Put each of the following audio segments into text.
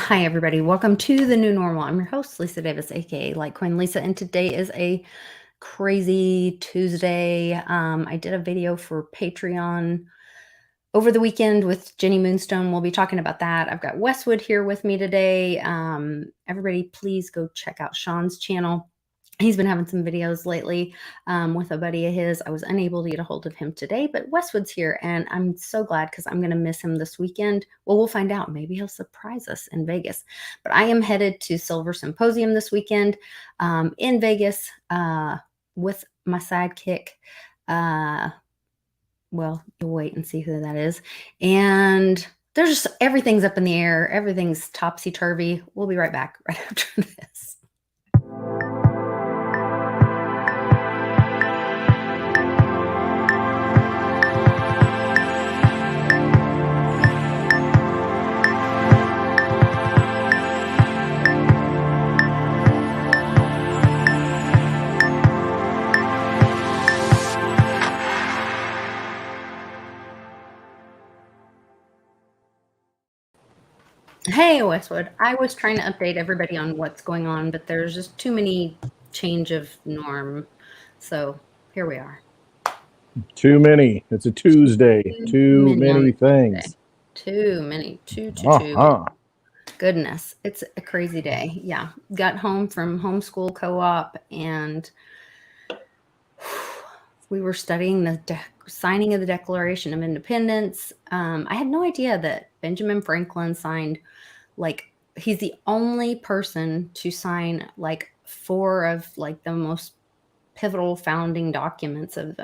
Hi, everybody. Welcome to the new normal. I'm your host, Lisa Davis, aka Litecoin Lisa, and today is a crazy Tuesday. I did a video for Patreon over the weekend with Jenny Moonstone. We'll be talking about that. I've got Westwood here with me today. Everybody, please go check out Sean's channel. He's been having some videos lately with a buddy of his. I was unable to get a hold of him today, but Westwood's here, and I'm so glad because I'm going to miss him this weekend. Well, we'll find out. Maybe he'll surprise us in Vegas. But I am headed to Silver Symposium this weekend in Vegas with my sidekick. Well, you'll wait and see who that is. And there's just everything's up in the air. Everything's topsy-turvy. We'll be right back right after this. Hey, Westwood. I was trying to update everybody on what's going on, but there's just too many change of norm. So here we are. Too many. It's a Tuesday. Too many things. Too many. Two. Goodness. It's a crazy day. Yeah. Got home from homeschool co-op and we were studying the signing of the Declaration of Independence. I had no idea that Benjamin Franklin signed, like, he's the only person to sign like 4 of like the most pivotal founding documents of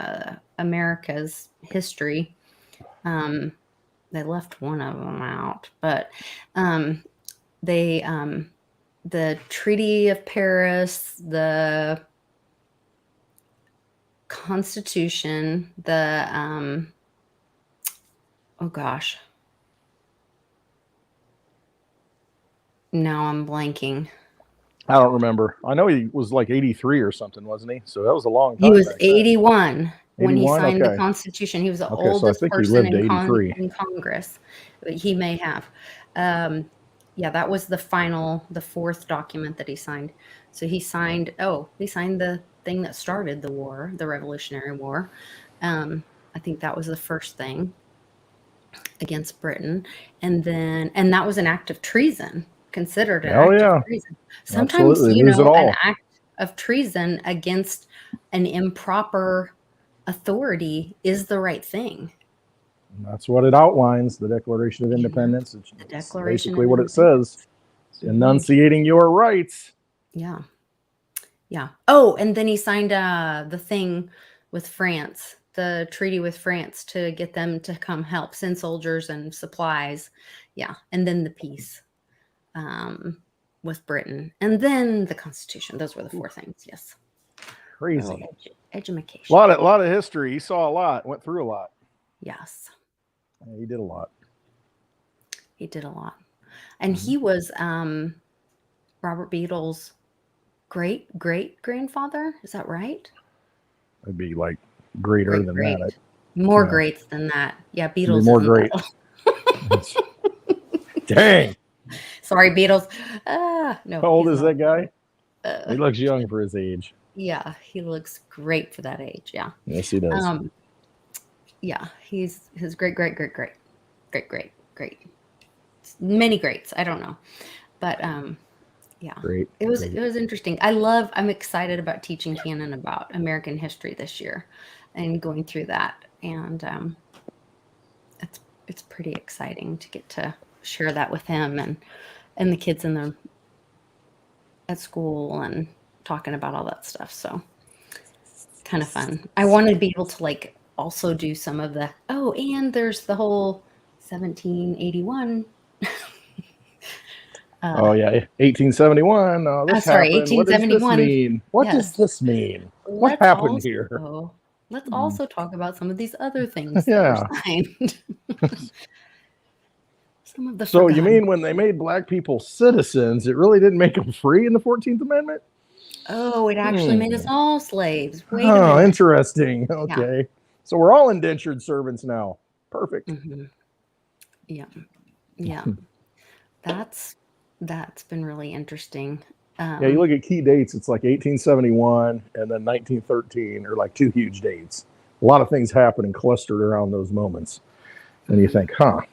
America's history. They left one of them out, but the Treaty of Paris, the Constitution, the oh gosh, now I'm blanking. I don't remember. I know he was like 83 or something, wasn't he? So that was a long time. He was 81 when he signed okay. the Constitution. He was the Okay, oldest so I think person he lived in Congress. He may have. Yeah, that was the 4th document that he signed. So he signed the thing that started the war, the Revolutionary War. I think that was the first thing against Britain. And that was an act of treason, considered an act of treason. Sometimes, an act of treason against an improper authority is the right thing. That's what it outlines, the Declaration of Independence. It's basically what it says. It's enunciating your rights. Yeah. Oh, and then he signed the thing with France, the treaty with France, to get them to come help send soldiers and supplies. Yeah. And then the peace with Britain. And then the Constitution. Those were the 4 things. Yes. Crazy. Education. A lot of history. He saw a lot, went through a lot. Yes. Yeah, he did a lot. And he was Robert Beadle's great-great-grandfather. Is that right? It'd be like greater than that. More greats than that. Yeah, Beatles. More great. Dang. Sorry, Beatles. No. How old is that guy? He looks young for his age. Yeah, he looks great for that age. Yeah. Yes, he does. Yeah, he's his great. Many greats. I don't know, but yeah. Great. It was interesting. I'm excited about teaching Cannon about American history this year, and going through that, and it's pretty exciting to get to share that with him and the kids at school and talking about all that stuff. So kind of fun. I want to be able to like also do some of the and there's the whole 1781. Oh yeah, 1871. This sorry, happened. 1871. What does this mean? What happened here? Let's also talk about some of these other things. Yeah. Some of the. So you mean when they made black people citizens, it really didn't make them free in the 14th Amendment? Oh, it actually made us all slaves. Wait a minute. Interesting. Okay. Yeah. So we're all indentured servants now. Perfect. Yeah. That's That's been really interesting. Yeah, you look at key dates, it's like 1871 and then 1913 are like two huge dates. A lot of things happen and clustered around those moments. And you think, a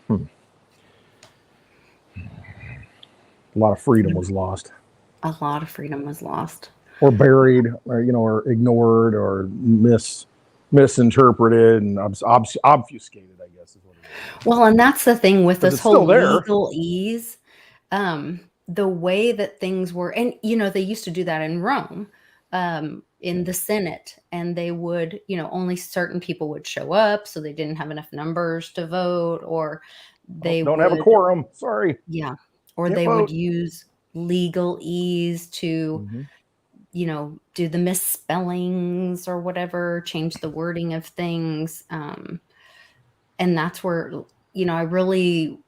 lot of freedom was lost. A lot of freedom was lost. Or buried, or, or ignored, or misinterpreted and obfuscated, I guess is what it is. Well, and that's the thing with this whole legalese. The way that things were, and they used to do that in Rome, in the Senate, and they would, only certain people would show up, so they didn't have enough numbers to vote, or they don't have a quorum. Sorry. Yeah, or they would use legalese to, do the misspellings or whatever, change the wording of things, and that's where I really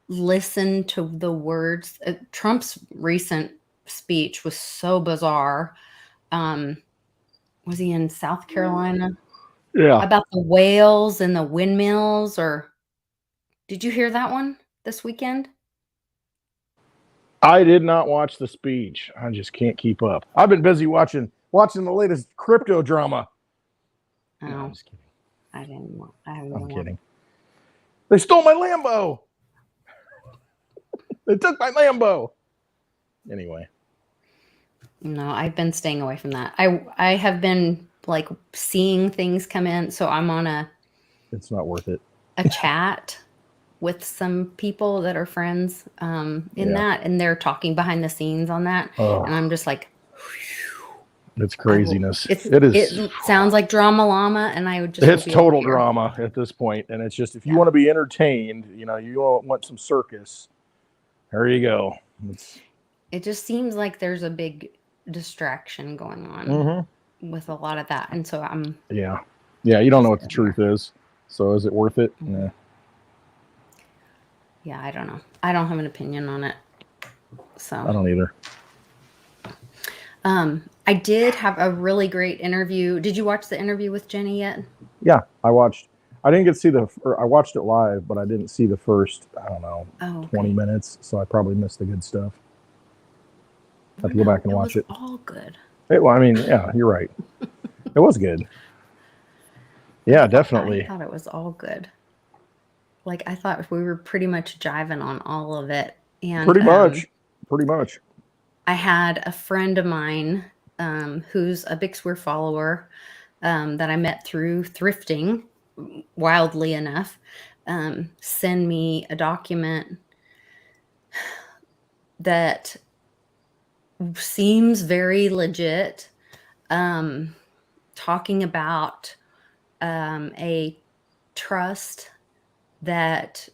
listen to the words. Trump's recent speech was so bizarre. Was he in South Carolina? Yeah. About the whales and the windmills, or did you hear that one this weekend? I did not watch the speech. I just can't keep up. I've been busy watching the latest crypto drama. Oh, no, I'm just kidding. I'm kidding. They stole my Lambo. They took my Lambo. Anyway. No, I've been staying away from that. I have been like seeing things come in, so I'm on it's not worth it. A chat with some people that are friends that, and they're talking behind the scenes on that, and I'm just like, it's craziness. It sounds like Drama Llama, and I would just. It's total drama at this point, and it's just if you want to be entertained, you want some circus. There you go. It just seems like there's a big distraction going on with a lot of that, and so I'm. Yeah. You don't know what the truth is, so is it worth it? Nah. Yeah, I don't know. I don't have an opinion on it. So I don't either. I did have a really great interview. Did you watch the interview with Jenny yet? Yeah, I watched. I didn't get to see I watched it live, but I didn't see the first, 20 minutes, so I probably missed the good stuff. I have to go back and watch it. All good. Yeah, you're right. It was good. Yeah, definitely. I thought it was all good. Like, I thought we were pretty much jiving on all of it. And pretty much. I had a friend of mine who's a Big Square follower that I met through thrifting, wildly enough, send me a document that seems very legit, talking about a trust that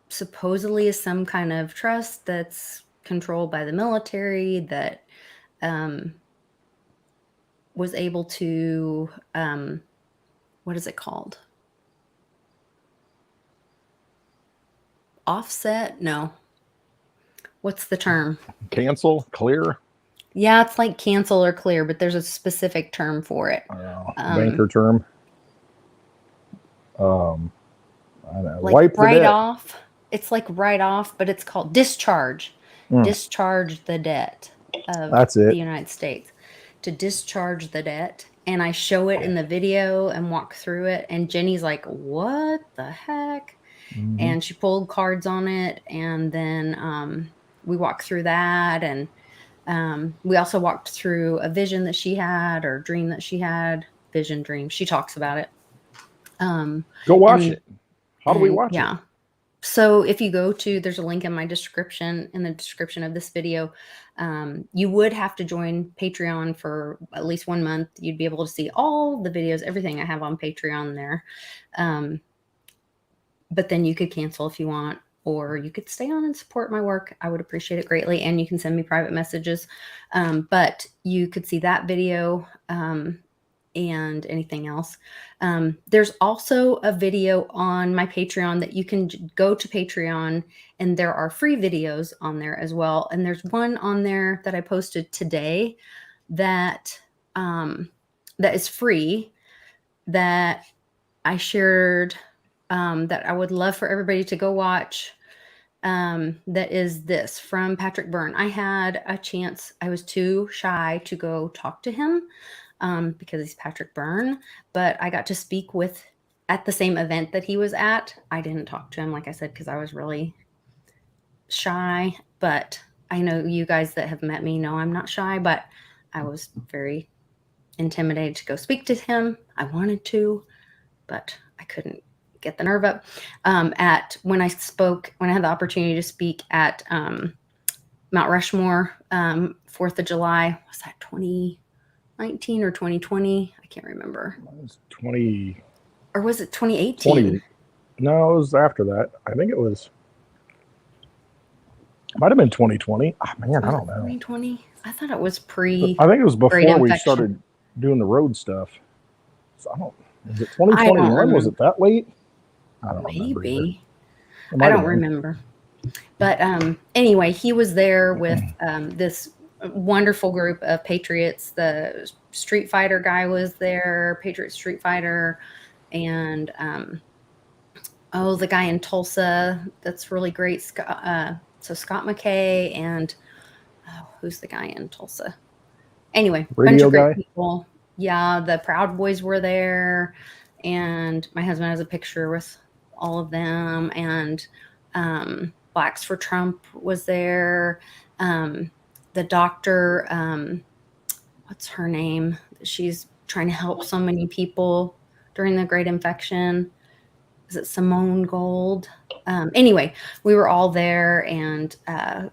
supposedly is some kind of trust that's controlled by the military that was able to, what is it called? Offset? No. What's the term? Cancel? Clear? Yeah, it's like cancel or clear, but there's a specific term for it. Banker term. I don't know. Like Wipe the write debt. off. It's like write off, but it's called discharge. Discharge the debt of the United States. To discharge the debt. And I show it in the video and walk through it. And Jenny's like, what the heck? And she pulled cards on it. And then we walked through that. And we also walked through a vision that she had, or dream that she had. Vision, dream. She talks about it. Go watch it. How do we watch it? Yeah. So if you go to, there's a link in the description of this video. You would have to join Patreon for at least 1 month. You'd be able to see all the videos, everything I have on Patreon there. But then you could cancel if you want, or you could stay on and support my work. I would appreciate it greatly. And you can send me private messages. But you could see that video, and anything else. There's also a video on my Patreon that you can go to Patreon, and there are free videos on there as well. And there's one on there that I posted today that that is free, that I shared, that I would love for everybody to go watch. that is this from Patrick Byrne. I had a chance. I was too shy to go talk to him because he's Patrick Byrne, but I got to speak with at the same event that he was at. I didn't talk to him, like I said, because I was really shy, but I know you guys that have met me know I'm not shy, but I was very intimidated to go speak to him. I wanted to, but I couldn't get the nerve up. When I had the opportunity to speak at Mount Rushmore, 4th of July, was that 2019 or 2020? I can't remember. It was 20. Or was it 2018? No, it was after that. I think it might have been 2020. Oh, man, I don't know. 2020? I thought it was I think it was before we started doing the road stuff. So I don't. Was it 2021? Was it that late? I don't remember. Maybe. I don't remember. But anyway, he was there with this wonderful group of patriots. The Street Fighter guy was there, Patriot Street Fighter, and the guy in Tulsa that's really great. So Scott McKay and who's the guy in Tulsa? Anyway, bunch of great people. Yeah, the Proud Boys were there, and my husband has a picture with all of them, and Blacks for Trump was there. The doctor, what's her name? She's trying to help so many people during the Great Infection. Is it Simone Gold? Anyway, we were all there, and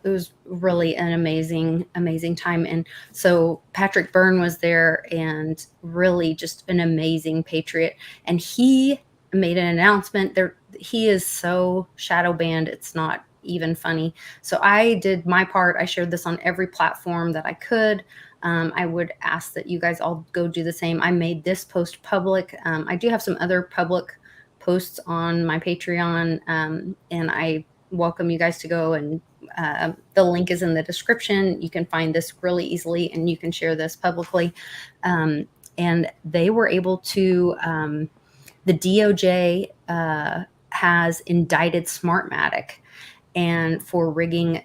it was really an amazing time. And so Patrick Byrne was there, and really just an amazing patriot. And he made an announcement there. He is so shadow banned, it's not even funny. So I did my part. I shared this on every platform that I could. I would ask that you guys all go do the same. I made this post public. I do have some other public posts on my Patreon, and I welcome you guys to go, and the link is in the description. You can find this really easily, and you can share this publicly. And they were able to, the DOJ has indicted Smartmatic and for rigging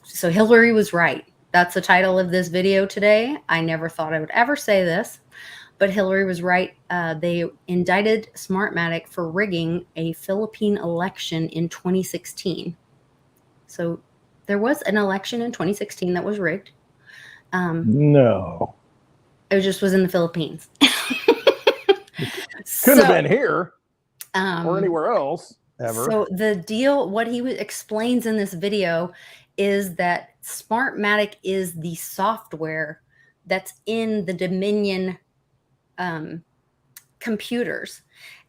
so Hillary was right. That's the title of this video today. I never thought I would ever say this, but Hillary was right. They indicted Smartmatic for rigging a Philippine election in 2016. So there was an election in 2016 that was rigged. No. It just was in the Philippines. Couldn't have been here or anywhere else ever. So the deal, what he explains in this video is that Smartmatic is the software that's in the Dominion computers.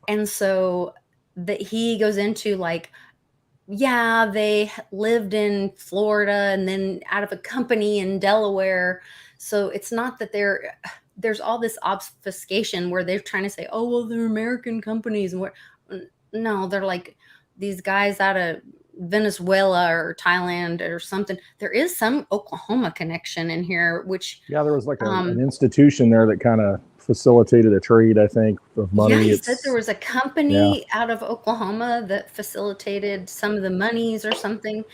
And so that he goes into like, yeah, they lived in Florida and then out of a company in Delaware. So it's not that there's all this obfuscation where they're trying to say, oh, well, they're American companies. And no, they're like these guys out of Venezuela or Thailand or something. There is some Oklahoma connection in here, which there was like an institution there that kind of facilitated a trade, I think, of money. Yeah, he said there was a company out of Oklahoma that facilitated some of the monies or something.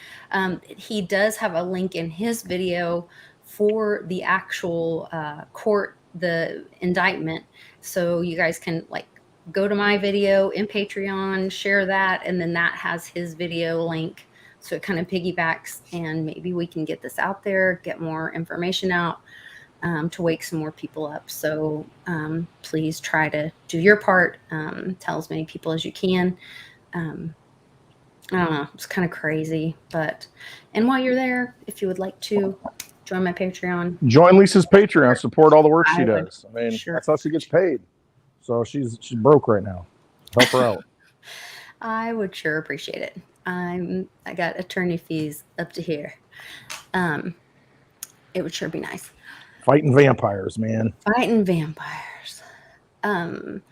He does have a link in his video for the actual court, the indictment, so you guys can like go to my video in Patreon, share that, and then that has his video link. So it kind of piggybacks, and maybe we can get this out there, get more information out to wake some more people up. So please try to do your part. Tell as many people as you can. I don't know. It's kind of crazy, and while you're there, if you would like to join my Patreon. Join Lisa's Patreon. Support all the work she does. I mean, that's how she gets paid. So she's broke right now. Help her out. I would sure appreciate it. I got attorney fees up to here. It would sure be nice. Fighting vampires, man. Fighting vampires. The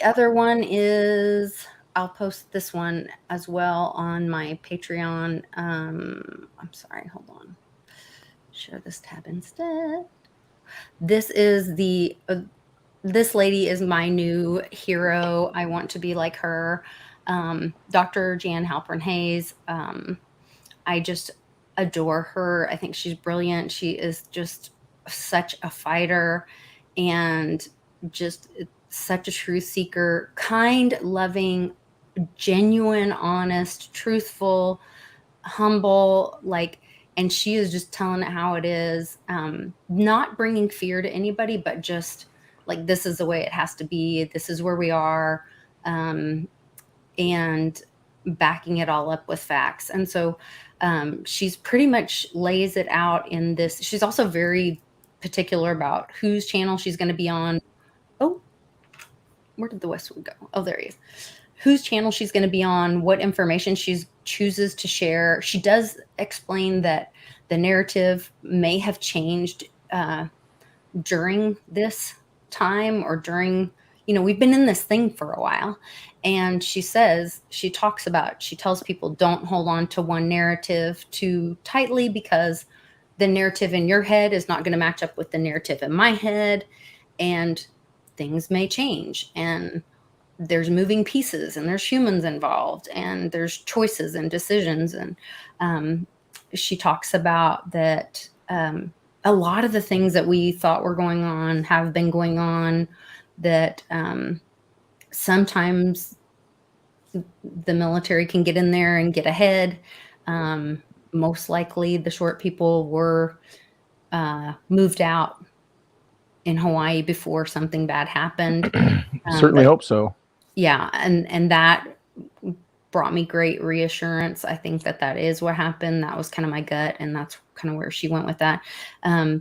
other one is, I'll post this one as well on my Patreon. I'm sorry, hold on. Share this tab instead. This is this lady is my new hero. I want to be like her. Dr. Jan Halpern Hayes. I just adore her. I think she's brilliant. She is just such a fighter and just such a truth seeker, kind, loving, genuine, honest, truthful, humble, and she is just telling it how it is, not bringing fear to anybody, but just like, this is the way it has to be. This is where we are. And backing it all up with facts. And so she's pretty much lays it out in this. She's also very particular about whose channel she's going to be on. Oh, where did the Westwood go? Oh, there he is. Whose channel she's going to be on, what information she chooses to share. She does explain that the narrative may have changed during this time, or during, we've been in this thing for a while. And she tells people, don't hold on to one narrative too tightly, because the narrative in your head is not going to match up with the narrative in my head, and things may change, and there's moving pieces, and there's humans involved, and there's choices and decisions. And she talks about that a lot of the things that we thought were going on have been going on, that sometimes the military can get in there and get ahead. Most likely the short people were moved out in Hawaii before something bad happened. Certainly hope so. Yeah. And that brought me great reassurance. I think that is what happened. That was kind of my gut, and that's kind of where she went with that.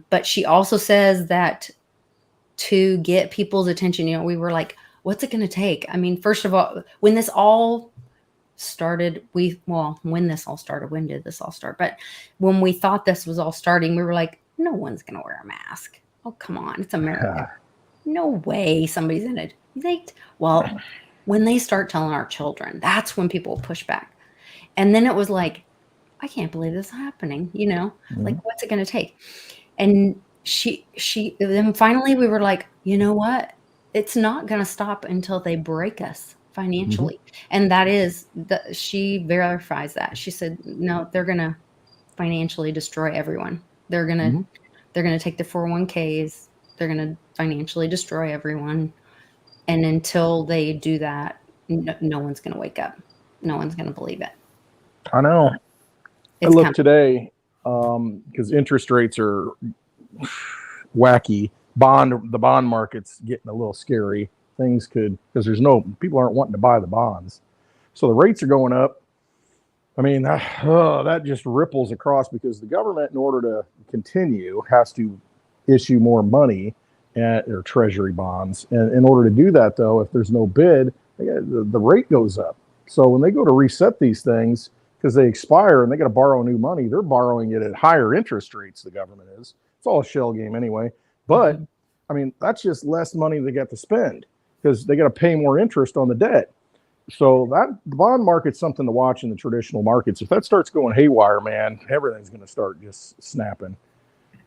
But she also says that to get people's attention, we were like, what's it going to take? I mean, first of all, when this all started, when did this all start? But when we thought this was all starting, we were like, no one's going to wear a mask. Oh, come on. It's America. No way somebody's in it. Well, when they start telling our children, that's when people push back. And then it was like, I can't believe this is happening. Like, what's it going to take? And then finally we were like, you know what? It's not going to stop until they break us financially. And she verifies that. She said, no, they're going to financially destroy everyone. They're going to take the 401ks. They're going to financially destroy everyone. And until they do that, no one's going to wake up. No one's going to believe it. I know. I looked today, because interest rates are wacky. The bond market's getting a little scary. Because people aren't wanting to buy the bonds. So the rates are going up. I mean, that just ripples across, because the government, in order to continue, has to issue more money or treasury bonds. And in order to do that, though, if there's no bid, the rate goes up. So when they go to reset these things, because they expire and they got to borrow new money, they're borrowing it at higher interest rates. The government is. It's all a shell game anyway. But I mean, that's just less money they got to spend, because they got to pay more interest on the debt. So the bond market's something to watch in the traditional markets. If that starts going haywire, man, everything's going to start just snapping.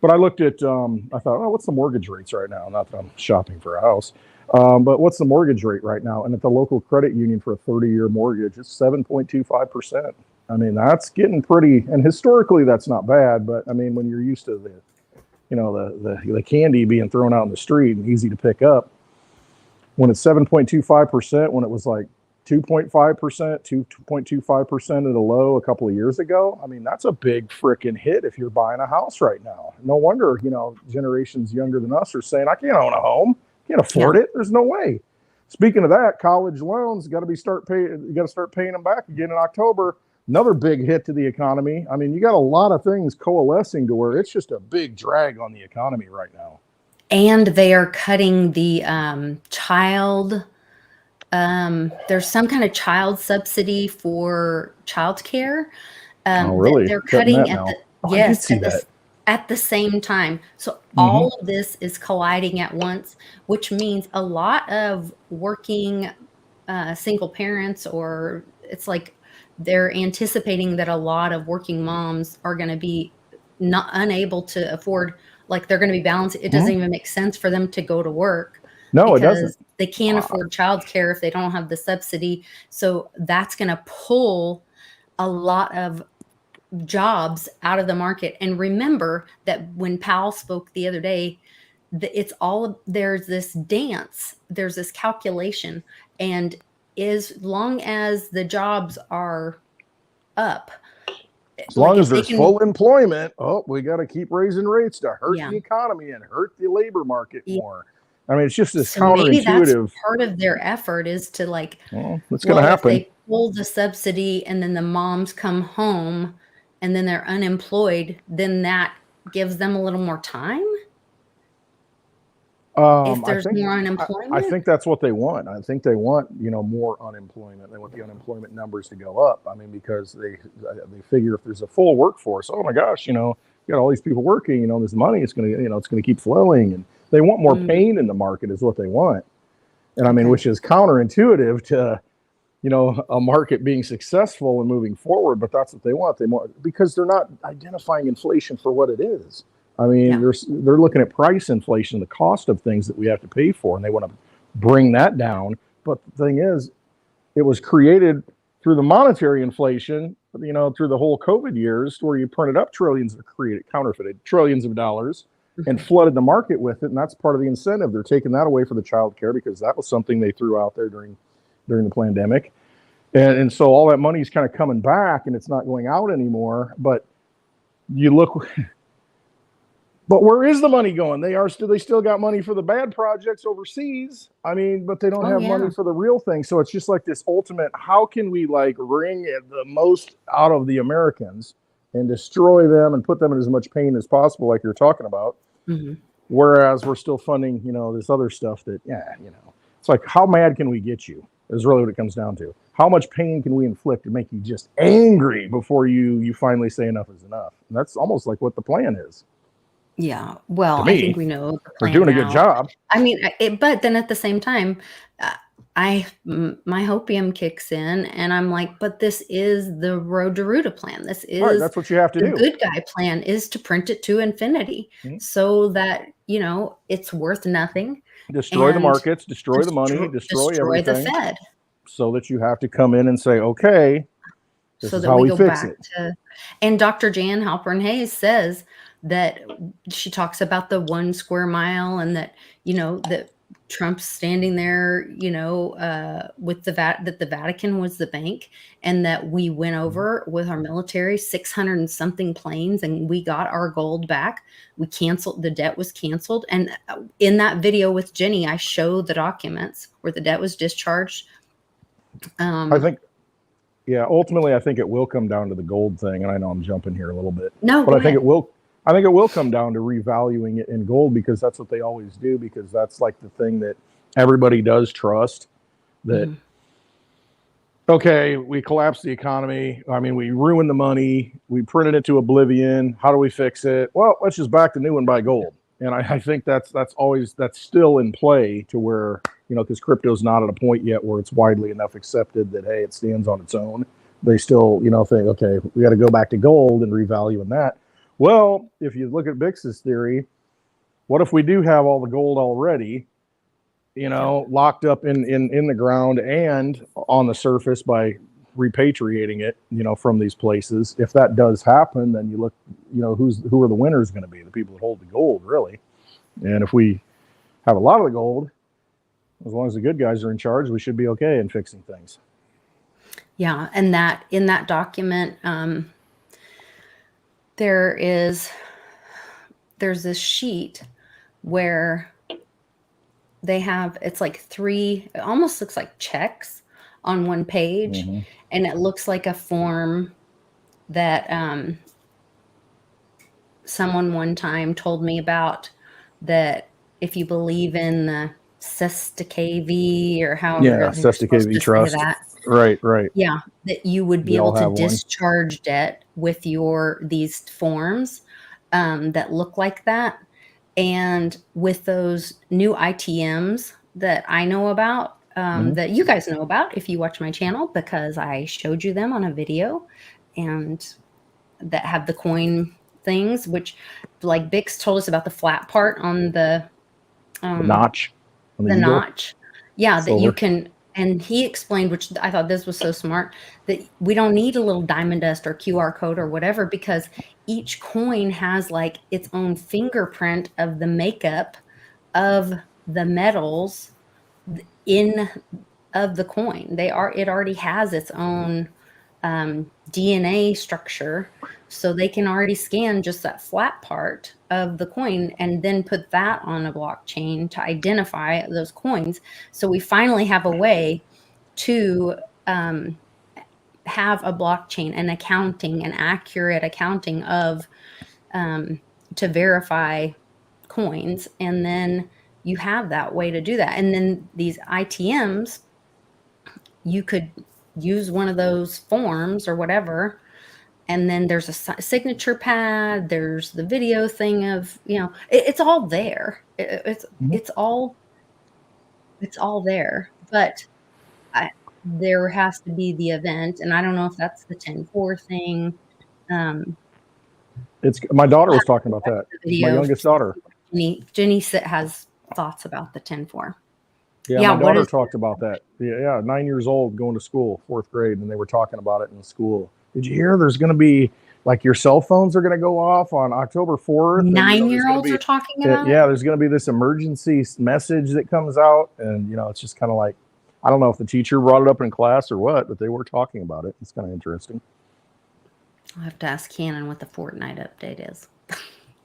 But I looked at, I thought, what's the mortgage rates right now? Not that I'm shopping for a house, but what's the mortgage rate right now? And at the local credit union for a 30-year mortgage, it's 7.25%. I mean, that's getting pretty, and historically that's not bad, but I mean, when you're used to the candy being thrown out in the street and easy to pick up, when it's 7.25%, when it was like 2.5%, 2.25% at a low a couple of years ago, I mean, that's a big freaking hit if you're buying a house right now. No wonder, generations younger than us are saying, I can't own a home, can't afford it. There's no way. Speaking of that, college loans you got to start paying them back again in October. Another big hit to the economy. I mean, you got a lot of things coalescing to where it's just a big drag on the economy right now. And they are cutting the child. There's some kind of child subsidy for childcare. Oh, really? They're cutting at the same time. So all of this is colliding at once, which means a lot of working single parents, or it's like they're anticipating that a lot of working moms are going to be unable to afford, like they're going to be balanced. It doesn't even make sense for them to go to work. No, it doesn't. They can't afford childcare if they don't have the subsidy. So that's going to pull a lot of jobs out of the market. And remember that when Powell spoke the other day, it's all, there's this dance, there's this calculation, and as long as the jobs are up, as long as there's full employment, we got to keep raising rates to hurt the economy and hurt the labor market more. I mean, it's just this counterintuitive. Maybe that's part of their effort is to like, what's going to happen? If they pull the subsidy and then the moms come home and then they're unemployed, then that gives them a little more time. If there's more unemployment, I think that's what they want. I think they want, more unemployment. They want the unemployment numbers to go up. I mean, because they figure if there's a full workforce, oh my gosh, you got all these people working, this money is going to, it's going to keep flowing, and they want more pain in the market is what they want. And I mean, which is counterintuitive to, a market being successful and moving forward, but that's what they want. They want, because they're not identifying inflation for what it is. I mean, they're looking at price inflation, the cost of things that we have to pay for, and they want to bring that down. But the thing is, it was created through the monetary inflation, through the whole COVID years, where you printed up trillions of counterfeited trillions of dollars and flooded the market with it. And that's part of the incentive. They're taking that away for the child care because that was something they threw out there during the pandemic. And so all that money is kind of coming back and it's not going out anymore. But you look, but where is the money going? They still got money for the bad projects overseas. I mean, but they don't have money for the real thing. So it's just like this ultimate, how can we like wring the most out of the Americans and destroy them and put them in as much pain as possible, like you're talking about. Whereas we're still funding, this other stuff that, it's like, how mad can we get you is really what it comes down to. How much pain can we inflict to make you just angry before you finally say enough is enough? And that's almost like what the plan is. Yeah. Well, I think we know they're doing a good job. I mean, but then at the same time, my hopium kicks in and I'm like, but this is the Road to Ruta plan. This is that's what you have to do. The good guy plan is to print it to infinity so that, it's worth nothing. Destroy the markets, destroy the money, destroy everything. The Fed. So that you have to come in and say, okay, this is how we fix it. And Dr. Jan Halpern-Hayes says that she talks about the 1 square mile and that, that Trump's standing there, with that the Vatican was the bank and that we went over with our military 600 and something planes and we got our gold back. We canceled, the debt was canceled. And in that video with Jenny, I showed the documents where the debt was discharged. I think, ultimately, I think it will come down to the gold thing. And I know I'm jumping here a little bit, but I think it will come down to revaluing it in gold because that's what they always do, because that's like the thing that everybody does trust that, okay, we collapsed the economy. I mean, we ruined the money. We printed it to oblivion. How do we fix it? Well, let's just back the new and buy gold. And I think that's still in play to where, because crypto's not at a point yet where it's widely enough accepted that, hey, it stands on its own. They still, think, okay, we got to go back to gold and revaluing that. Well, if you look at Bix's theory, what if we do have all the gold already, locked up in the ground and on the surface by repatriating it, from these places? If that does happen, then you look, who are the winners going to be? The people that hold the gold, really. And if we have a lot of the gold, as long as the good guys are in charge, we should be okay in fixing things. Yeah, and that in that document, there's this sheet where they have, it's like 3, it almost looks like checks on one page, and it looks like a form that someone one time told me about, that if you believe in the Sestakavi or however Sestakavi trust, right, that you would be able to discharge debt with these forms that look like that. And with those new ITMs that I know about, that you guys know about if you watch my channel, because I showed you them on a video, and that have the coin things, which like Bix told us about the flat part on the notch. The notch. Yeah, that you silver. can, and he explained, which I thought this was so smart, that we don't need a little diamond dust or QR code or whatever, because each coin has like its own fingerprint of the makeup of the metals in of the coin. It already has its own DNA structure, so they can already scan just that flat part of the coin and then put that on a blockchain to identify those coins. So we finally have a way to have a blockchain, an accounting, an accurate accounting of to verify coins, and then you have that way to do that. And then these ITMs, you could use one of those forms or whatever, and then there's a signature pad, there's the video thing of, it's all there. It's all there, but there has to be the event, and I don't know if that's the 10-4 thing. It's my daughter was talking about that. My youngest daughter. Jenny has thoughts about the 10-4. Yeah, my daughter talked about that. Yeah, 9 years old, going to school, 4th grade, and they were talking about it in school. Did you hear there's going to be, like, your cell phones are going to go off on October 4th? 9-year-olds are talking about it? Yeah, there's going to be this emergency message that comes out, and, it's just kind of like, I don't know if the teacher brought it up in class or what, but they were talking about it. It's kind of interesting. I'll have to ask Cannon what the Fortnite update is.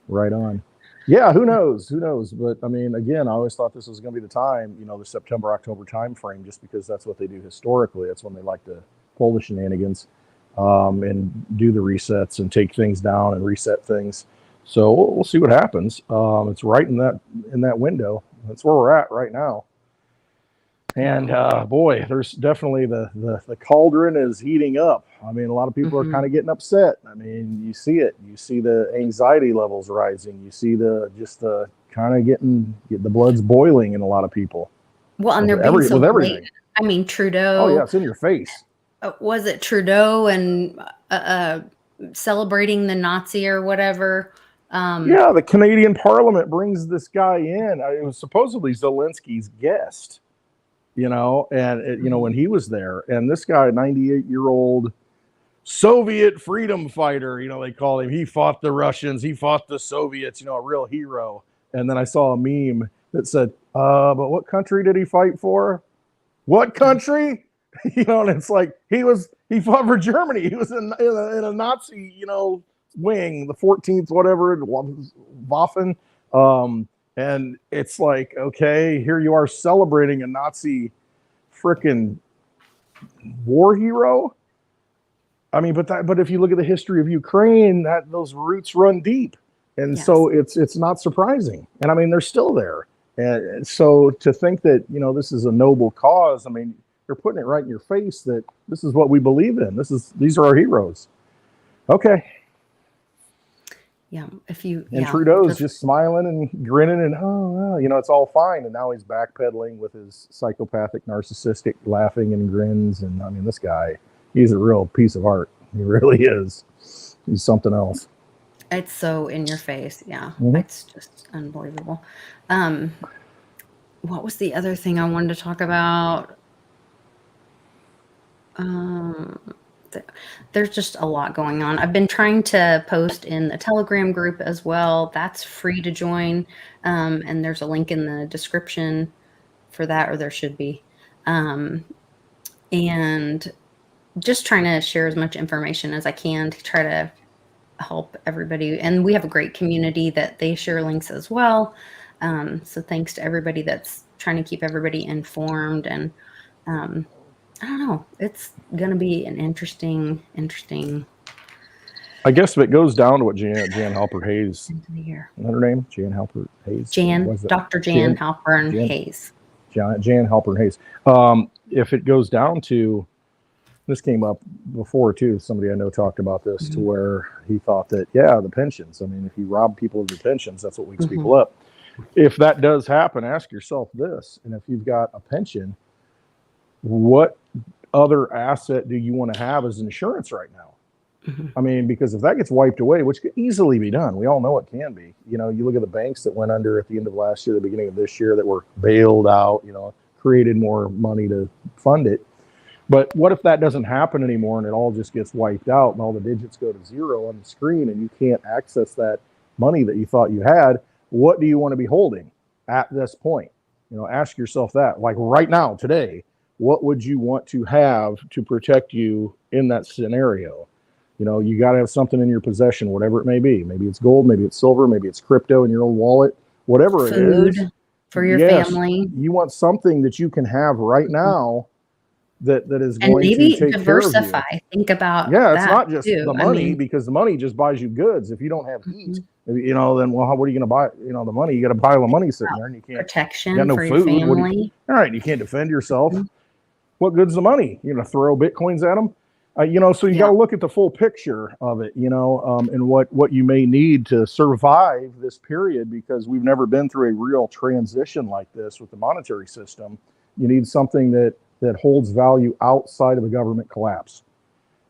Right on. Yeah, who knows? But I mean, again, I always thought this was going to be the time, the September, October time frame, just because that's what they do historically. That's when they like to pull the shenanigans and do the resets and take things down and reset things. So we'll see what happens. It's right in that window. That's where we're at right now. And boy, there's definitely the cauldron is heating up. I mean, a lot of people are kind of getting upset. I mean, you see it. You see the anxiety levels rising. You see the kind of getting the blood's boiling in a lot of people. Well, and they're being so blatant. I mean, Trudeau. Oh yeah, it's in your face. Was it Trudeau and celebrating the Nazi or whatever? Yeah, the Canadian Parliament brings this guy in. It was supposedly Zelensky's guest. When he was there, and this guy, 98-year-old Soviet freedom fighter, they call him. He fought the Russians, he fought the Soviets, a real hero. And then I saw a meme that said, but what country did he fight for? What country? And it's like he fought for Germany. He was in a Nazi, wing, the 14th, whatever, Waffen. And it's like, okay, here you are celebrating a Nazi frickin' war hero. I mean, but if you look at the history of Ukraine, those roots run deep, and yes. So it's not surprising. And I mean, they're still there. And so to think that this is a noble cause, I mean, you're putting it right in your face that this is what we believe in. These are our heroes. Okay. Yeah, Trudeau's just smiling and grinning and it's all fine. And now he's backpedaling with his psychopathic, narcissistic laughing and grins. And I mean, this guy, he's a real piece of art. He really is. He's something else. It's so in your face. Yeah, It's just unbelievable. What was the other thing I wanted to talk about? There's just a lot going on. I've been trying to post in the Telegram group as well. That's free to join. And there's a link in the description for that, or there should be. And just trying to share as much information as I can to try to help everybody. And we have a great community that they share links as well. So thanks to everybody that's trying to keep everybody informed. And I don't know. It's going to be an interesting. I guess if it goes down to what Jan Halpern Hayes, is her name? Jan Halpern Hayes? Dr. Jan Halpern Hayes. Jan Halpern Hayes. If it goes down to, this came up before too, somebody I know talked about this, to where he thought that, the pensions. I mean, if you rob people of their pensions, that's what wakes people up. If that does happen, ask yourself this, and if you've got a pension, what other asset do you want to have as insurance right now? I mean, because if that gets wiped away, which could easily be done, we all know it can be. You look at the banks that went under at the end of last year, the beginning of this year, that were bailed out, created more money to fund it. But what if that doesn't happen anymore and it all just gets wiped out and all the digits go to zero on the screen and you can't access that money that you thought you had? What do you want to be holding at this point? Ask yourself that. Like right now, today, what would you want to have to protect you in that scenario? You got to have something in your possession, whatever it may be. Maybe it's gold, maybe it's silver, maybe it's crypto in your own wallet, whatever it is. Food for your Yes, family. you want something that you can have right now that is And going to maybe take care of you. diversify. Think about Yeah, it's that not just too. the money, because the money just buys you goods. If you don't have heat, then what are you going to buy? The money, you got a pile of money sitting there, and you can't. Protection You got no for food. your family. All right, you can't defend yourself. What good's the money? You're going to throw bitcoins at them. So you got to look at the full picture of it, and what you may need to survive this period, because we've never been through a real transition like this with the monetary system. You need something that holds value outside of a government collapse.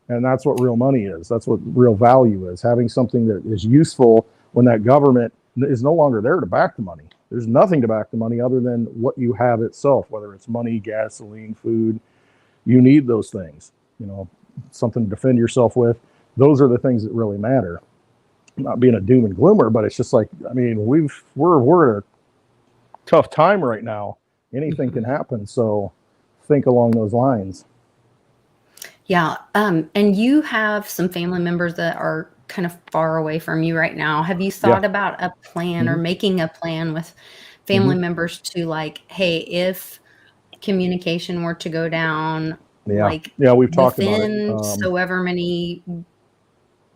And that's what real money is. That's what real value is, having something that is useful when that government is no longer there to back the money. There's nothing to back the money other than what you have itself, whether it's money, gasoline, food. You need those things, something to defend yourself with. Those are the things that really matter. I'm not being a doom and gloomer, but it's just like, we're at a tough time right now. Anything can happen. So think along those lines. Yeah. And you have some family members that are kind of far away from you right now. Have you thought about a plan or making a plan with family members to, like, hey, if communication were to go down, we've talked about it.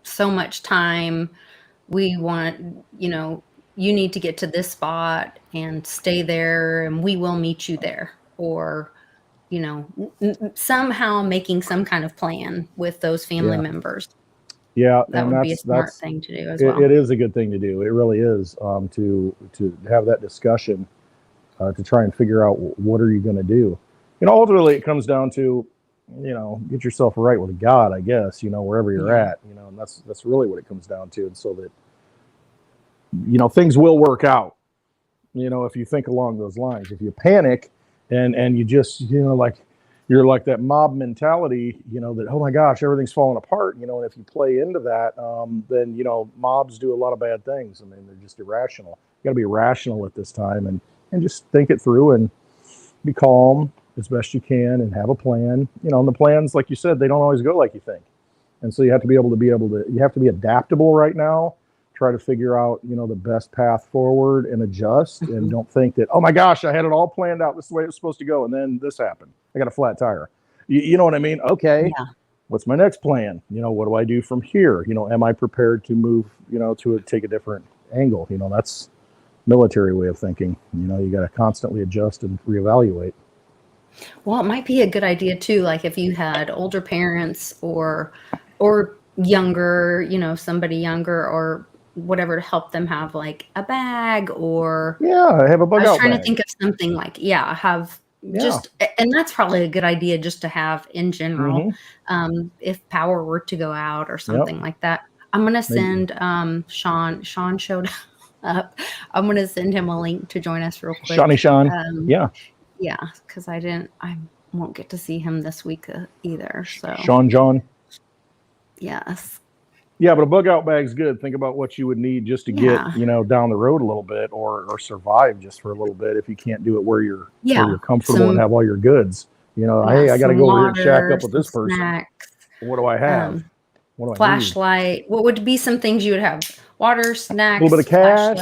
So much time, we want, you need to get to this spot and stay there, and we will meet you there. Or, somehow making some kind of plan with those family members. Yeah, that would be a smart thing to do as well. It is a good thing to do. It really is, to have that discussion, to try and figure out what are you going to do. Ultimately, it comes down to, get yourself right with God, I guess. Wherever you're at, and that's really what it comes down to. And so that, things will work out. If you think along those lines. If you panic and you just, you're like that mob mentality, that, oh my gosh, everything's falling apart, and if you play into that, then, mobs do a lot of bad things. I mean, they're just irrational. You got to be rational at this time and just think it through and be calm as best you can and have a plan. And the plans, like you said, they don't always go like you think. And so you have to be able to, you have to be adaptable right now, try to figure out, the best path forward and adjust. And don't think that, oh my gosh, I had it all planned out. This is the way it was supposed to go. And then this happened. I got a flat tire. You know what I mean? Okay. Yeah. What's my next plan? What do I do from here? Am I prepared to move, to take a different angle? That's military way of thinking. You got to constantly adjust and reevaluate. Well, it might be a good idea too. Like if you had older parents or younger, somebody younger or whatever, to help them have like a bag or have a bug out. I was trying bag. to think of something like just, and that's probably a good idea just to have in general. If power were to go out or something like that. I'm gonna send Sean showed up. I'm gonna send him a link to join us real quick. Sean. Yeah, because I won't get to see him this week either. So John. Yes. Yeah, but a bug out bag's good. Think about what you would need just to get, down the road a little bit or survive just for a little bit if you can't do it where you're comfortable and have all your goods. Hey, I got to go over here and shack up with this person. Snacks, what do I have? What do flashlight. I need? What would be some things you would have? Water, snacks, a little bit of cash,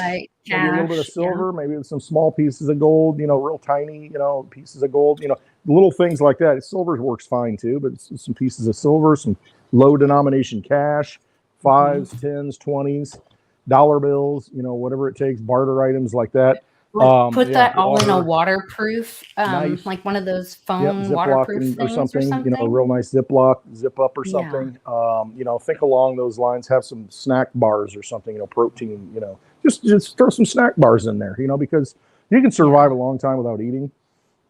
maybe a little bit of silver, maybe some small pieces of gold, real tiny, pieces of gold, little things like that. Silver works fine too, but some pieces of silver, some low denomination cash, 5s, 10s, 20s, dollar bills, whatever it takes, barter items like that. Put that all in a waterproof, nice. Like one of those foam waterproof things or something. A real nice Ziploc, zip up or something. Think along those lines. Have some snack bars or something. Protein. Just throw some snack bars in there. Because you can survive a long time without eating.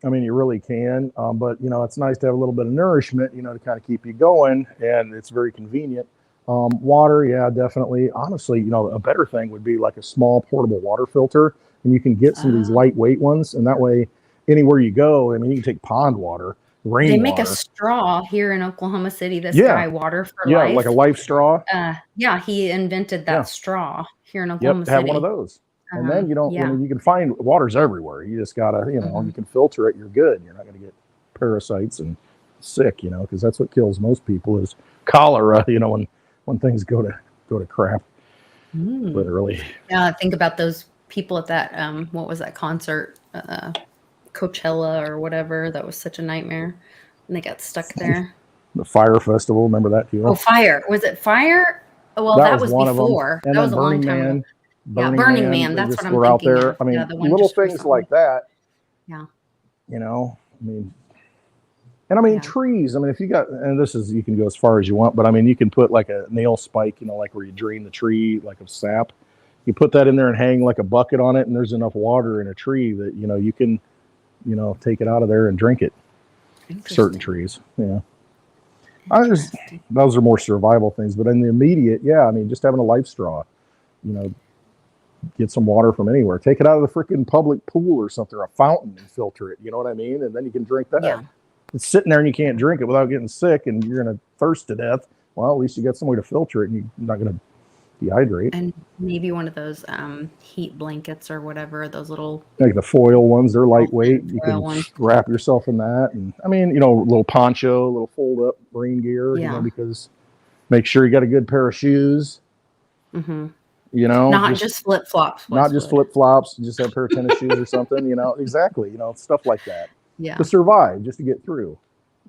I mean, you really can. But it's nice to have a little bit of nourishment. To kind of keep you going, and it's very convenient. Water, definitely. Honestly, a better thing would be like a small portable water filter. And you can get some of these lightweight ones, and that way, anywhere you go, I mean, you can take pond water, rainwater. They make a straw here in Oklahoma City. This guy, Water for Life. Like a life straw. Yeah, he invented that straw here in Oklahoma City. Have one of those. And then you don't, I mean, you can find water's everywhere. You just gotta, you know, you can filter it. You're good. You're not going to get parasites and sick, you know, because that's what kills most people is cholera, you know, when things go to crap, literally. Yeah, think about those people at that, what was that concert, Coachella or whatever. That was such a nightmare. And they got stuck there. The Fire Festival, remember that too? Oh, Fire. Was it Fire? Well, that was before. And that was a long time ago. Burning Man. That's what I'm thinking out there. Of. I mean, little things like that. Yeah. You know, I mean, and I mean, trees. I mean, if you got, and this is, you can go as far as you want, but I mean, you can put like a nail spike, you know, like where you drain the tree, like of sap. You put that in there and hang like a bucket on it, and there's enough water in a tree that, you know, you can, you know, take it out of there and drink it. Certain trees. Yeah. Those are more survival things, but in the immediate, I mean, just having a life straw, you know, get some water from anywhere. Take it out of the freaking public pool or something, or a fountain, and filter it. You know what I mean? And then you can drink that. Yeah. It's sitting there and you can't drink it without getting sick, and you're going to thirst to death. Well, at least you got some way to filter it, and you're not going to dehydrate. And maybe one of those heat blankets or whatever, those little, like the foil ones, they're lightweight. You can wrap yourself in that. And I mean, you know, a little poncho, a little fold up rain gear, you know, because make sure you got a good pair of shoes. You know, not just flip flops. Not just flip flops. Just have a pair of tennis shoes or something. You know, exactly. You know, stuff like that. Yeah. To survive, just to get through.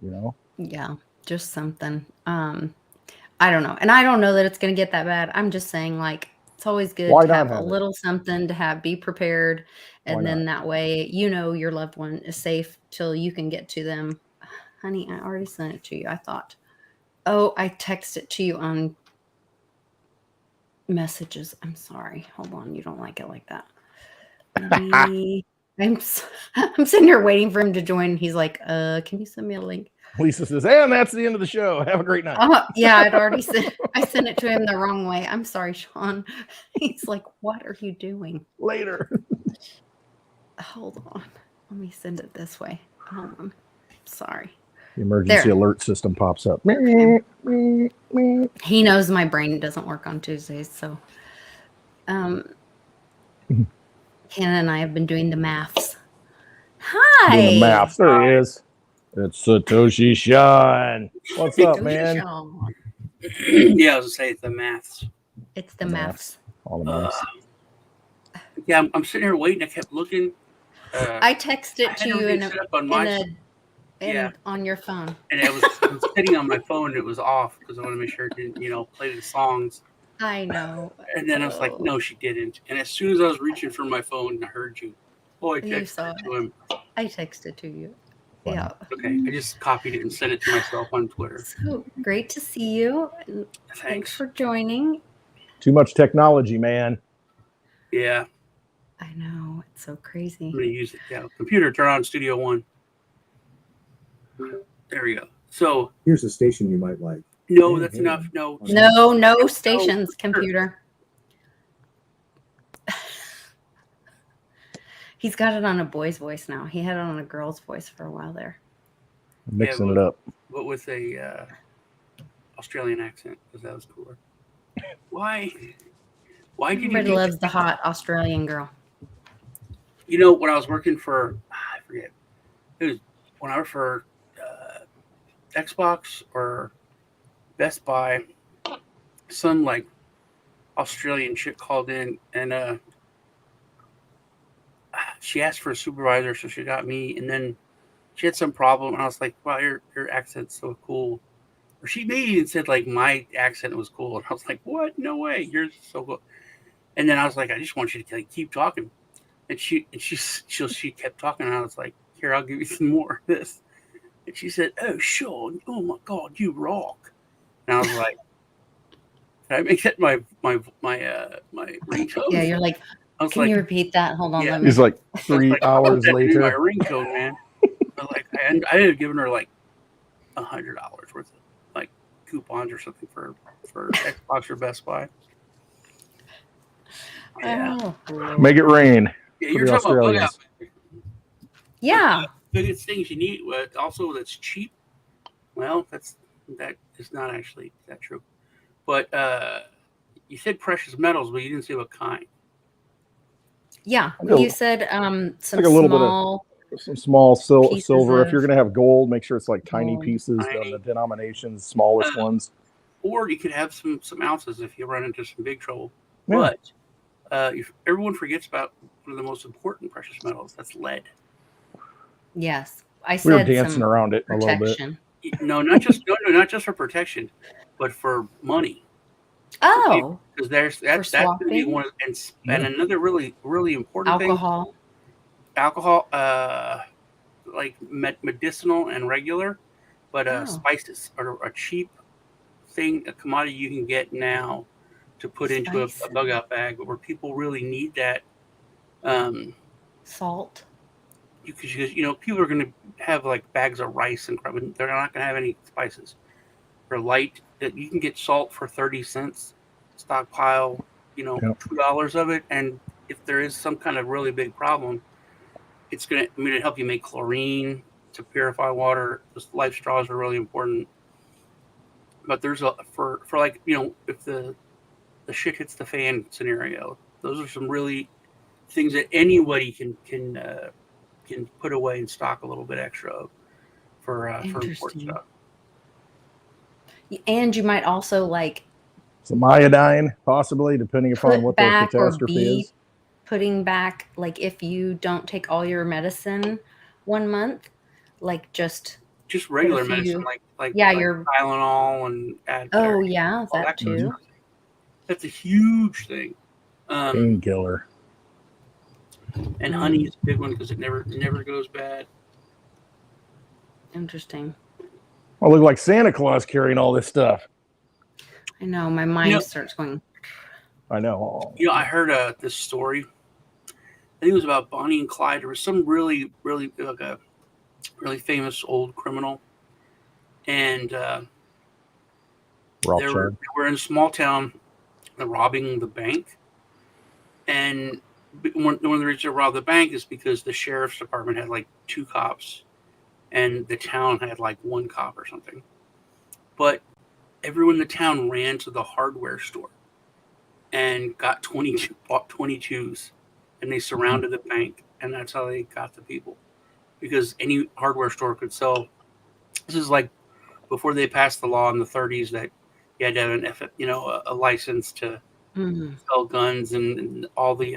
You know. Yeah, just something. I don't know, and I don't know that it's going to get that bad. I'm just saying, like, it's always good to have a little something to have, be prepared, and then that way, you know, your loved one is safe till you can get to them. Honey, I already sent it to you. I thought. Oh, I texted it to you on messages. I'm sorry. Hold on. You don't like it like that. I'm sitting here waiting for him to join. He's like, can you send me a link? Lisa says, and that's the end of the show. Have a great night. Yeah, I sent it to him the wrong way. I'm sorry, Sean. He's like, what are you doing? Later. Hold on. Let me send it this way. Hold on. Sorry. The emergency alert system pops up. He knows my brain doesn't work on Tuesdays, so Hannah and I have been doing the maths. Hi. Doing the maths. There he is. It's Satoshi Sean. What's up, man? Yeah, I was gonna say the maths. It's the maths. All the maths. Yeah, I'm sitting here waiting. I kept looking. I texted to you on your phone. And I was sitting on my phone and it was off because I want to make sure it didn't, you know, play the songs. I know. And then I was like, no, she didn't. And as soon as I was reaching for my phone, I heard you. Oh, I texted to him. I texted to you. Wow. Yeah. Okay. I just copied it and sent it to myself on Twitter. So great to see you. Thanks for joining. Too much technology, man. Yeah. I know. It's so crazy. I'm going to use it. Yeah. Computer, turn on Studio One. There we go. So here's a station you might like. No, that's enough. No stations, computer. He's got it on a boy's voice now. He had it on a girl's voice for a while there. Mixing it up. But with a Australian accent, because that was cooler. Why did Everybody loves the hot Australian girl. You know, when I was working for, I forget, it was when I worked for Xbox or Best Buy, some like Australian chick called in and she asked for a supervisor, so she got me, and then she had some problem, and I was like, wow, your accent's so cool. Or she maybe even said like my accent was cool, and I was like, what? No way, you're so cool. And then I was like, I just want you to keep talking. And she kept talking, and I was like, here, I'll give you some more of this. And she said, oh, Sean, oh my God, you rock. And I was like, can I make that my ringtone? Yeah, you're like, can you repeat that? Hold on. Yeah. He's like 3 hours later. My ringtone, man. But like, I ended up giving her like $100 worth of like coupons or something for Xbox or Best Buy. Yeah. Make it rain. Yeah, you're talking about bug out. Yeah. Biggest things you need, also that's cheap. Well, that is not actually that true. But you said precious metals, but you didn't say what kind. Yeah. Like You said some a little bit of small some small pieces silver. If you're of going to have gold, make sure it's like tiny gold. pieces on the Tiny. denominations, smallest ones. Or you could have some ounces if you run into some big trouble. Yeah. But everyone forgets about one of the most important precious metals. That's lead. Yes. I We were said dancing some around it a little bit. protection. No, not just for protection, but for money. Oh, Because that's for going to be swapping one of, and another really important thing. alcohol. Alcohol, like medicinal and regular, but Oh, spices are a cheap thing, a commodity you can get now to put into a spices, bug out bag, but where people really need that. Um, salt. because people are going to have like bags of rice and crap, and they're not going to have any spices. For light, that you can get salt for 30 cents, stockpile, Yep. $2 of it, and if there is some kind of really big problem, it's going to help you make chlorine to purify water. Those life straws are really important. But there's for like if the shit hits the fan scenario, those are some really things that anybody can put away and stock a little bit extra of for important Interesting. stuff. And you might also like Some iodine, possibly, depending upon put what the back or catastrophe be is. putting back, like if you don't take all your medicine 1 month, like just Just put a regular medicine few. like Yeah, your. Tylenol and Oh, Advair, yeah, all that that kind of too. stuff. That's a huge thing. Painkiller. And honey is a big one because it never goes bad. Interesting. I look like Santa Claus carrying all this stuff. I know my You mind know, starts going. I know. I heard this story. I think it was about Bonnie and Clyde. There was some really like a really famous old criminal, and they Rothschild. were in a small town, robbing the bank. And one of the reasons they robbed the bank is because the sheriff's department had like 2 cops, and the town had like 1 cop or something. But everyone in the town ran to the hardware store and got 22s, and they surrounded the bank, and that's how they got the people. Because any hardware store could sell. This is like before they passed the law in the 30s that you had to have a license to Mm. sell guns and all the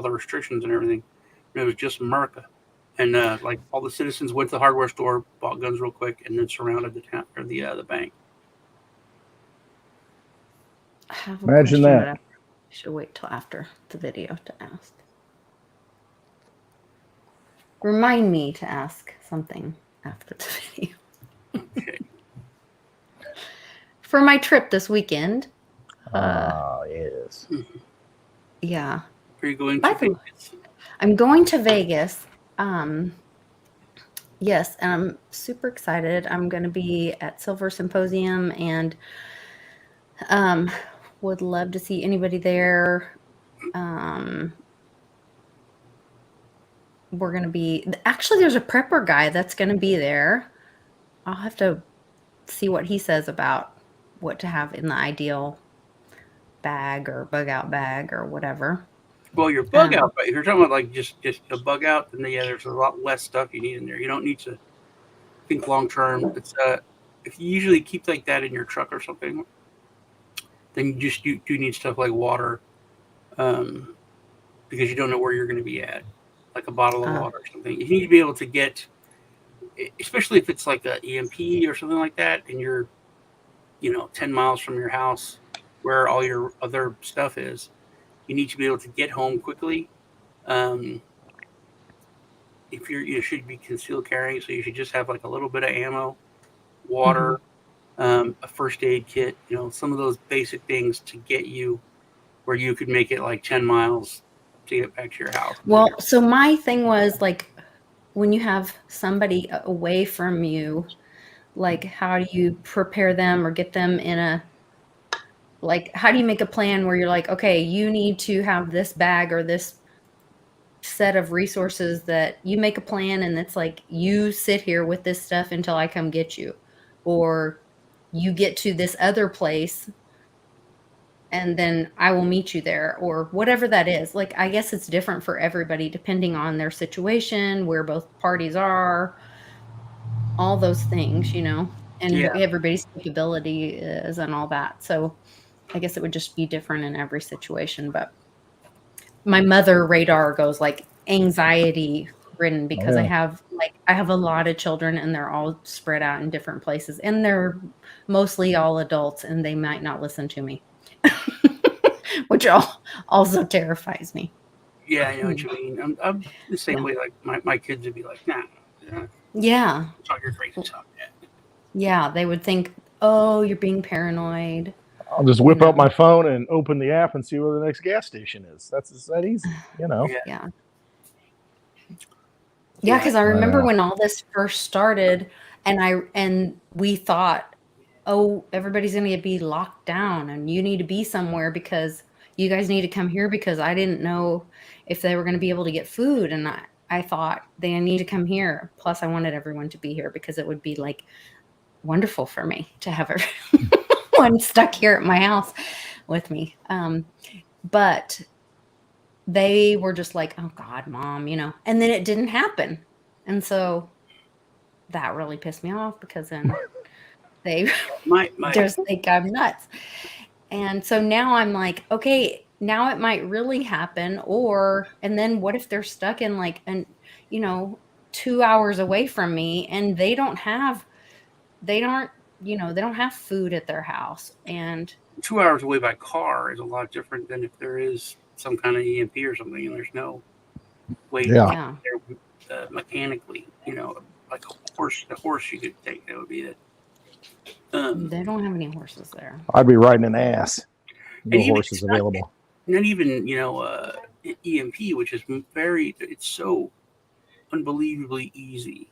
restrictions and everything. And it was just America, and like all the citizens went to the hardware store, bought guns real quick, and then surrounded the town or the bank. I have a Imagine question, but that. I should wait till after the video to ask. Remind me to ask something after the video. Okay. For my trip this weekend. Yes. Yeah. Are you going By to the way, Vegas? I'm going to Vegas. Yes, and I'm super excited. I'm going to be at Silver Symposium and would love to see anybody there. We're going to be actually there's a prepper guy that's going to be there. I'll have to see what he says about what to have in the ideal bag or bug out bag or whatever. Well, your bug out, but if you're talking about like just a bug out, then yeah, there's a lot less stuff you need in there. You don't need to think long term. It's if you usually keep like that in your truck or something, then you do need stuff like water, because you don't know where you're going to be at, like a bottle of water or something. You need to be able to get, especially if it's like a EMP or something like that, and you're 10 miles from your house where all your other stuff is. You need to be able to get home quickly. If you should be concealed carrying, so you should just have like a little bit of ammo, water, a first aid kit, some of those basic things to get you where you could make it like 10 miles to get back to your house. Well, so my thing was like when you have somebody away from you, like how do you prepare them or get them in a, like how do you make a plan where you're like, okay, you need to have this bag or this set of resources that you make a plan and it's like you sit here with this stuff until I come get you, or you get to this other place and then I will meet you there, or whatever that is. Like, I guess it's different for everybody depending on their situation, where both parties are, all those things, and Yeah. everybody's capability is and all that. So I guess it would just be different in every situation. But my mother radar goes like anxiety ridden because yeah. I have a lot of children and they're all spread out in different places and they're mostly all adults and they might not listen to me. Which also terrifies me. Yeah, I know what you mean. I'm the same Yeah. way. Like my kids would be like, "Nah, Yeah. talk your crazy stuff." Yeah. They would think, oh, you're being paranoid. I'll just whip up my phone and open the app and see where the next gas station is. That's that easy, Yeah. Yeah, because I remember when all this first started and we thought, oh, everybody's going to be locked down and you need to be somewhere because you guys need to come here, because I didn't know if they were going to be able to get food. And I thought they need to come here. Plus I wanted everyone to be here because it would be like wonderful for me to have everyone stuck here at my house with me. But they were just like, oh God, Mom, and then it didn't happen. And so that really pissed me off because then they just think I'm nuts. And so now I'm like, okay, now it might really happen. And then what if they're stuck in like, 2 hours away from me and they don't have food at their house. And 2 hours away by car is a lot different than if there is some kind of EMP or something and there's no way to get there mechanically, like a horse you could take. That would be it. They don't have any horses there. I'd be riding an ass. No horses available. Not even, EMP, which is it's so unbelievably easy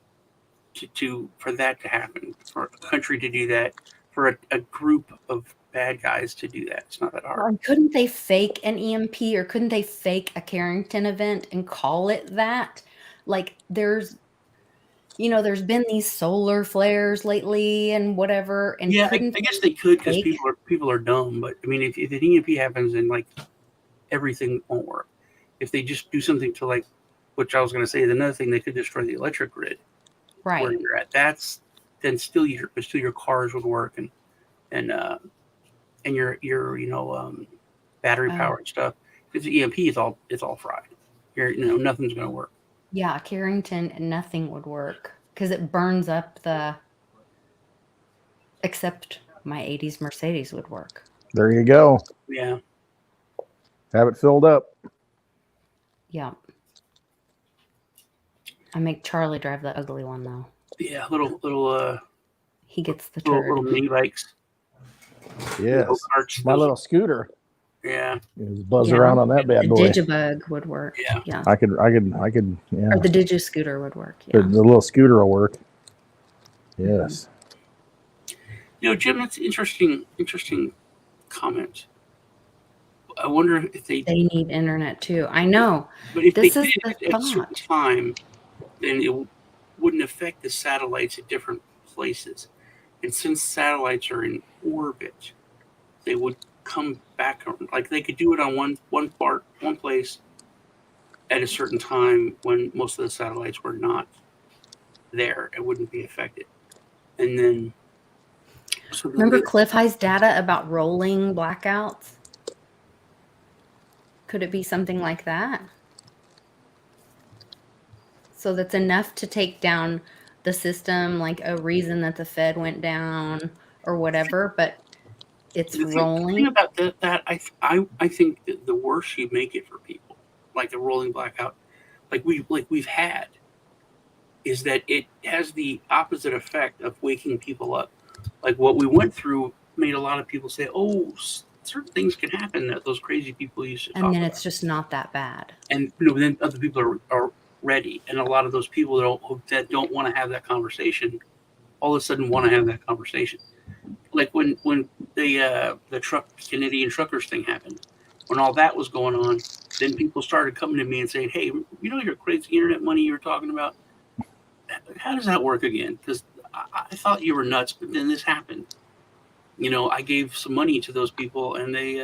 for that to happen, for a country to do that, for a group of bad guys to do that. It's not that hard. Or couldn't they fake an EMP, or couldn't they fake a Carrington event and call it that? Like there's been these solar flares lately and whatever. And yeah, I guess they could, because people are dumb. But I mean, if an EMP happens, then like everything won't work. If they just do something to like, which I was going to say is another thing, they could destroy the electric grid. Right. Where you're at. Then still your cars would work and your battery power and stuff. Because the EMP is all fried. Nothing's going to work. Yeah, Carrington, nothing would work because it burns up except my 80s Mercedes would work. There you go. Yeah. Have it filled up. Yeah. I make Charlie drive the ugly one though. Yeah, little he gets the turd. Little mini bikes. Yes. My little scooter. Yeah. Buzz around on that bad boy. The Digibug would work. Yeah. I could. Yeah. Or the Digiscooter would work. Yeah. The little scooter will work. Yes. Jim, that's interesting comment. I wonder if they need internet too. I know. But if this they is did the at a certain time, then it wouldn't affect the satellites at different places. And since satellites are in orbit, they would come back. Like they could do it on one place at a certain time when most of the satellites were not there. It wouldn't be affected. And then remember Cliff High's data about rolling blackouts? Could it be something like that? So that's enough to take down the system, like a reason that the Fed went down or whatever, but it's rolling. The thing about that I think that the worse you make it for people, like the rolling blackout, like we've had, is that it has the opposite effect of waking people up. Like what we went through made a lot of people say, "Oh, certain things can happen that those crazy people used to." And then it's just not that bad. And then other people are ready, and a lot of those people that don't want to have that conversation, all of a sudden want to have that conversation. Like when the Canadian truckers thing happened, when all that was going on, then people started coming to me and saying, "Hey, your crazy internet money you were talking about? How does that work again? Because I thought you were nuts, but then this happened." I gave some money to those people, and they,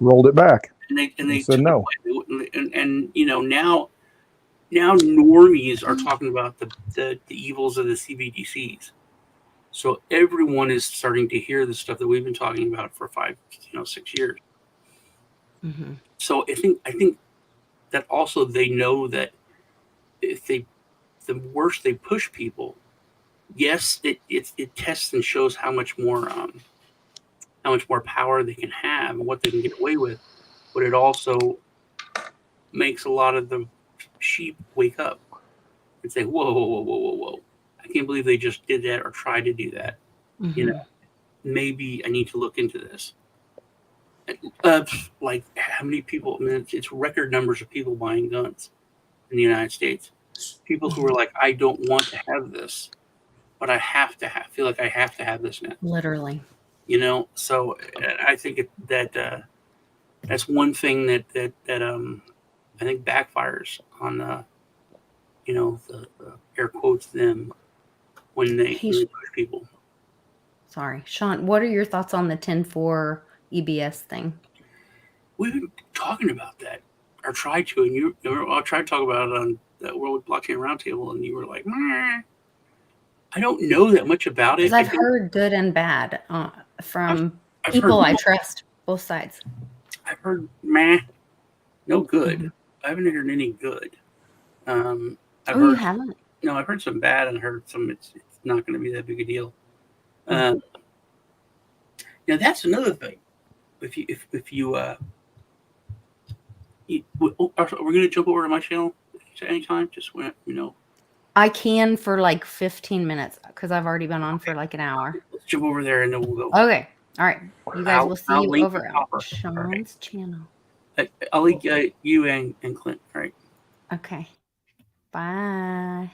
rolled it back. And they said took no. it away. And now normies are talking about the evils of the CBDCs. So everyone is starting to hear the stuff that we've been talking about for 6 years. Mm-hmm. So I think that also they know that if the worse they push people, yes, it tests and shows how much more power they can have and what they can get away with, but it also makes a lot of the sheep wake up and say, "Whoa, whoa, whoa, whoa, whoa, whoa! I can't believe they just did that or tried to do that." Mm-hmm. Maybe I need to look into this. Like how many people? I mean, it's record numbers of people buying guns in the United States. People who are like, "I don't want to have this, but I feel like I have to have this now." Literally. So I think that that's one thing that I think backfires on the air quotes them when they push people. Sorry, Sean, what are your thoughts on the 10-4 EBS thing? We've been talking about that, or tried to, and I tried to talk about it on the World Blockchain Roundtable, and you were like, "Meh." I don't know that much about it. Because I've heard good and bad from I've people heard, I trust, both sides. I've heard meh, no good. Mm-hmm. I haven't heard any good. I've you haven't? No, I've heard some bad and heard some. It's not going to be that big a deal. That's another thing. If you are we going to jump over to my channel at any time? Just when I can for like 15 minutes because I've already been on for like an hour. Let's jump over there and then we'll go. Okay. All right. You guys will see you over at Sean's channel. I'll link you and Clint. All right. Okay. Bye.